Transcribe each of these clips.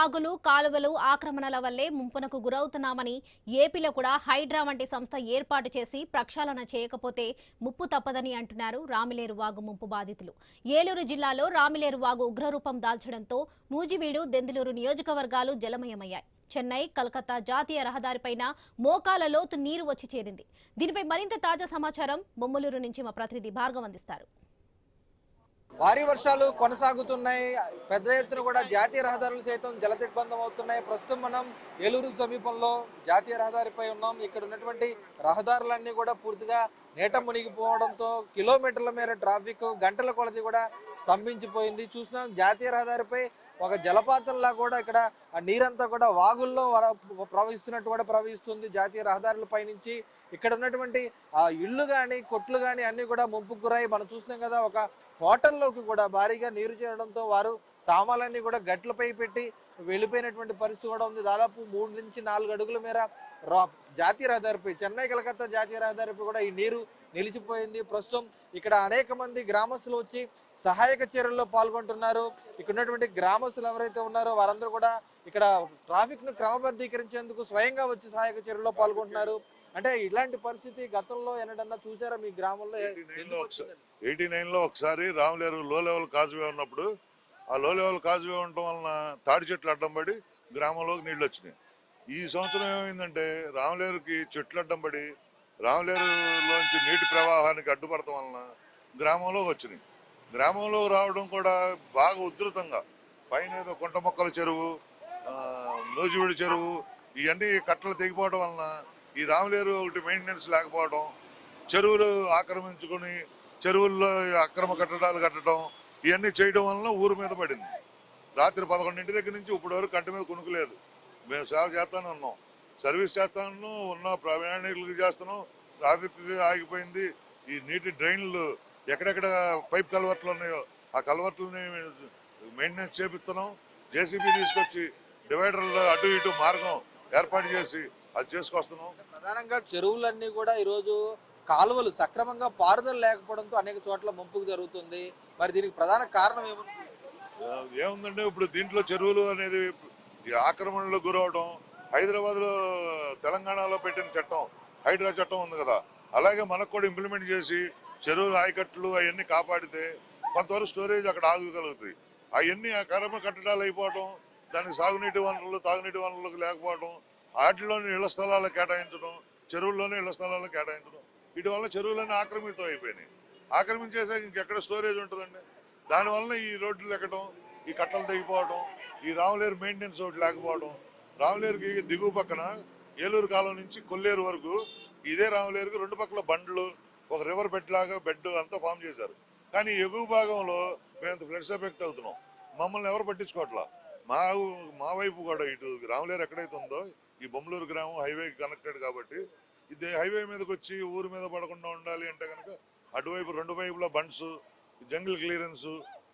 వాగులు కాలువలు ఆక్రమణల వల్లే ముంపునకు గురవుతున్నామని ఏపీలో కూడా హైడ్రా వంటి సంస్థ ఏర్పాటు చేసి ప్రక్షాళన చేయకపోతే ముప్పు తప్పదని అంటున్నారు రామిలేరు వాగు ముంపు బాధితులు. ఏలూరు జిల్లాలో రామిలేరు వాగు ఉగ్రరూపం దాల్చడంతో నూజివీడు దెందులూరు నియోజకవర్గాలు జలమయమయ్యాయి. చెన్నై కలకత్తా జాతీయ రహదారిపైన మోకాల లోతు నీరు వచ్చి చేరింది. దీనిపై మరింత తాజా సమాచారం బొమ్మలూరు నుంచి మా ప్రతినిధి భార్గవ్ అందిస్తారు. భారీ వర్షాలు కొనసాగుతున్నాయి. పెద్ద ఎత్తున కూడా జాతీయ రహదారులు సైతం జలదిగ్బంధం అవుతున్నాయి. ప్రస్తుతం మనం ఏలూరు సమీపంలో జాతీయ రహదారిపై ఉన్నాం. ఇక్కడ ఉన్నటువంటి రహదారులన్నీ కూడా పూర్తిగా నీట మునిగిపోవడంతో కిలోమీటర్ల మేర ట్రాఫిక్ గంటల కొలది కూడా స్తంభించిపోయింది. చూసినాం జాతీయ రహదారిపై ఒక జలపాతంలా కూడా ఇక్కడ ఆ నీరంతా కూడా వాగుల్లో ప్రవహిస్తున్నట్టు కూడా ప్రవహిస్తుంది. జాతీయ రహదారులపై నుంచి ఇక్కడ ఉన్నటువంటి ఆ ఇళ్ళు కానీ కొట్లు కానీ అన్ని కూడా ముంపుకు గురై మనం చూస్తున్నాం కదా. ఒక హోటల్లోకి కూడా భారీగా నీరు చేరడంతో వారు సామాన్లన్నీ కూడా గట్లపై పెట్టి వెళ్ళిపోయినటువంటి పరిస్థితి కూడా ఉంది. దాదాపు 3 నుంచి 4 అడుగుల మేర జాతీయ రహదారిపై చెన్నై కలకత్తా జాతీయ రహదారిపై కూడా ఈ నీరు నిలిచిపోయింది. ప్రస్తుతం ఇక్కడ అనేక మంది గ్రామస్తులు వచ్చి సహాయక చర్యల్లో పాల్గొంటున్నారు. ఇక్కడ ఉన్నటువంటి గ్రామస్తులు ఎవరైతే ఉన్నారో వారందరూ కూడా ఇక్కడ ట్రాఫిక్ ను క్రమబద్ధీకరించేందుకు స్వయంగా వచ్చి సహాయక చర్యల్లో పాల్గొంటున్నారు. అంటే ఇలాంటి పరిస్థితి గతంలో ఎన్నడన్నా చూసారా మీ గ్రామంలో? 89లో ఒకసారి రామలేరు లో లెవెల్ కాజువే ఉన్నప్పుడు ఆ లో లెవెల్ కాజువే ఉండటం వలన తాడి చెట్లు అడ్డం పడి గ్రామంలోకి నీళ్లు వచ్చినాయి. ఈ సంవత్సరం ఏమైందంటే రామలేరుకి చెట్లు అడ్డం పడి రామలేరులోంచి నీటి ప్రవాహానికి అడ్డుపడటం వలన గ్రామంలోకి వచ్చినాయి. గ్రామంలో రావడం కూడా బాగా ఉధృతంగా పైన ఏదో కుంట మొక్కల చెరువు, నూజివీడు చెరువు ఇవన్నీ కట్టలు తెగిపోవడం వలన ఈ రామలేరు ఒకటి మెయింటెనెన్స్ లేకపోవడం, చెరువులు ఆక్రమించుకుని చెరువుల్లో అక్రమ కట్టడాలు కట్టడం ఇవన్నీ చేయడం వలన ఊరు మీద పడింది. రాత్రి 11 దగ్గర నుంచి ఇప్పటి వరకు కంటి మీద కొనుక్కులేదు. మేము సేవ చేస్తానే ఉన్నాం, సర్వీస్ చేస్తాను ఉన్న ప్రయాణికులకు చేస్తున్నాం. ట్రాఫిక్ ఆగిపోయింది. ఈ నీటి డ్రైన్లు ఎక్కడెక్కడ పైప్ కల్వర్ట్లు ఉన్నాయో ఆ కల్వర్ట్లని మెయింటెనెన్స్ చేపిస్తున్నాం. జేసీబీ తీసుకొచ్చి డివైడర్లు అటు ఇటు మార్గం ఏర్పాటు చేసి అది చేసుకొస్తున్నాం. ప్రధానంగా చెరువులన్నీ కూడా ఈరోజు కాలువలు సక్రమంగా పారుదల లేకపోవడంతో అనేక చోట్ల ముంపుకు జరుగుతుంది. మరి దీనికి ప్రధాన కారణం ఏముందంటే ఇప్పుడు దీంట్లో చెరువులు అనేది ఆక్రమణలో గురవడం, హైదరాబాద్ లో తెలంగాణలో పెట్టిన చట్టం హైడ్రా చట్టం ఉంది కదా, అలాగే మనకు కూడా ఇంప్లిమెంట్ చేసి చెరువులు ఆయకట్లు అవన్నీ కాపాడితే కొంతవరకు స్టోరేజ్ అక్కడ ఆగగలుగుతాయి. అవన్నీ అక్రమ కట్టడాలు అయిపోవడం, దానికి సాగునీటి వనరులు తాగునీటి వనరులకు లేకపోవడం, వాటిలోని ఇళ్ల స్థలాలు కేటాయించడం, చెరువుల్లోనే ఇళ్ల స్థలాలు కేటాయించడం, వీటి వల్ల చెరువులన్నీ ఆక్రమితం అయిపోయినాయి. ఆక్రమించేసాక ఇంకెక్కడ స్టోరేజ్ ఉంటుందండి. దానివల్ల ఈ రోడ్లు ఎక్కడం, ఈ కట్టలు తెగిపోవడం, ఈ రామలేరు మెయింటెనెన్స్ ఒకటి లేకపోవడం. రామలేరుకి దిగువ పక్కన ఏలూరు కాలం నుంచి కొల్లేరు వరకు ఇదే రామలేరుకి 2 పక్కల బండ్లు ఒక రివర్ బెడ్ లాగా బెడ్ అంతా ఫామ్ చేశారు. కానీ ఎగువ భాగంలో మేము ఫ్లడ్స్ ఎఫెక్ట్ అవుతున్నాం. మమ్మల్ని ఎవరు పట్టించుకోవట్లా. మా వైపు కూడా ఇటు రామలేరు ఎక్కడైతే ఉందో ఈ బొమ్మలూరు గ్రామం హైవే కనెక్టెడ్ కాబట్టి ఇది హైవే మీదకి వచ్చి ఊరు మీద పడకుండా ఉండాలి అంటే కనుక అటువైపు 2 వైపుల బండ్స్, జంగిల్ క్లియరెన్స్,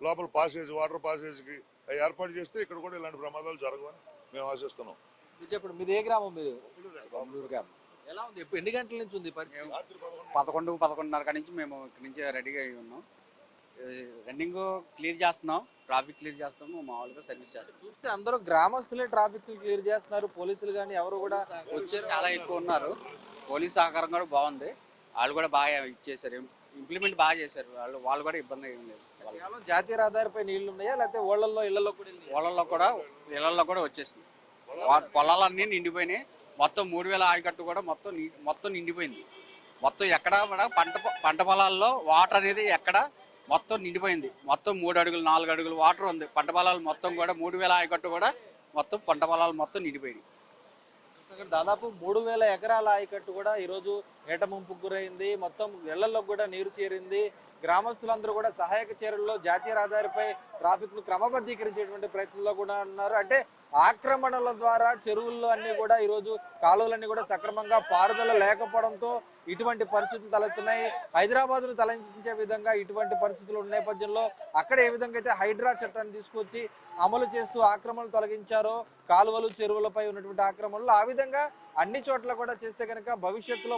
లోపల పాసేజ్ వాటర్ పాసేజ్కి అవి ఏర్పాటు చేస్తే ఇక్కడ కూడా ఇలాంటి ప్రమాదాలు జరగవని మేము ఆశిస్తున్నాం. చెప్పండి, మీది ఏ గ్రామం? మీరు బొమ్మలూరు గ్రామం. ఎలా ఉంది? ఎన్ని గంటల నుంచి ఉంది? 11-11:30 నుంచి మేము ఇక్కడ నుంచి రెడీగా అయి ఉన్నాం. రన్నింగ్ క్లియర్ చేస్తున్నాం, ట్రాఫిక్ క్లియర్ చేస్తాము, మామూలుగా సర్వీస్ చేస్తాం. చూస్తే అందరూ గ్రామస్తులే ట్రాఫిక్ క్లియర్ చేస్తున్నారు, పోలీసులు కానీ ఎవరు కూడా వచ్చారు, చాలా ఎక్కువ ఉన్నారు. పోలీస్ సహకారం కూడా బాగుంది. వాళ్ళు కూడా బాగా ఇచ్చేసారు, ఇంప్లిమెంట్ బాగా చేశారు. వాళ్ళు కూడా ఇబ్బంది ఏం లేదు. జాతీయ రహదారిపై నీళ్లు ఉన్నాయా లేకపోతే ఓళ్ళల్లో ఇళ్లలో కూడా వచ్చేసింది. పొలాలన్నీ నిండిపోయినాయి. మొత్తం 3000 ఆయకట్టు కూడా మొత్తం నిండిపోయింది. మొత్తం ఎక్కడ కూడా పంట పొలాల్లో వాటర్ అనేది ఎక్కడ మొత్తం నిండిపోయింది. మొత్తం 3 అడుగులు 4 అడుగులు వాటర్ ఉంది. పంట పొలాలు మొత్తం కూడా 3000 ఆయకట్టు కూడా మొత్తం పంట పొలాలు మొత్తం నిండిపోయింది. దాదాపు 3000 ఎకరాల ఆయకట్టు కూడా ఈరోజు నీట ముంపుకు గురైంది. మొత్తం ఇళ్లలో కూడా నీరు చేరింది. గ్రామస్తులందరూ కూడా సహాయక చర్యల్లో జాతీయ రహదారిపై ట్రాఫిక్ ను క్రమబద్ధీకరించేటువంటి ప్రయత్నంలో కూడా ఉన్నారు. అంటే ఆక్రమణల ద్వారా చెరువుల్లో అన్ని కూడా ఈరోజు కాలువలన్నీ కూడా సక్రమంగా పారుదల లేకపోవడంతో ఇటువంటి పరిస్థితులు తలెత్తున్నాయి. హైదరాబాద్ ను తలెత్తించే విధంగా ఇటువంటి పరిస్థితులు ఉన్న నేపథ్యంలో అక్కడ ఏ విధంగా అయితే హైడ్రా చట్టాన్ని తీసుకొచ్చి అమలు చేస్తూ ఆక్రమణలు తొలగించారో కాలువలు చెరువులపై ఉన్నటువంటి ఆక్రమణలు, ఆ విధంగా అన్ని చోట్ల కూడా చేస్తే కనుక భవిష్యత్తులో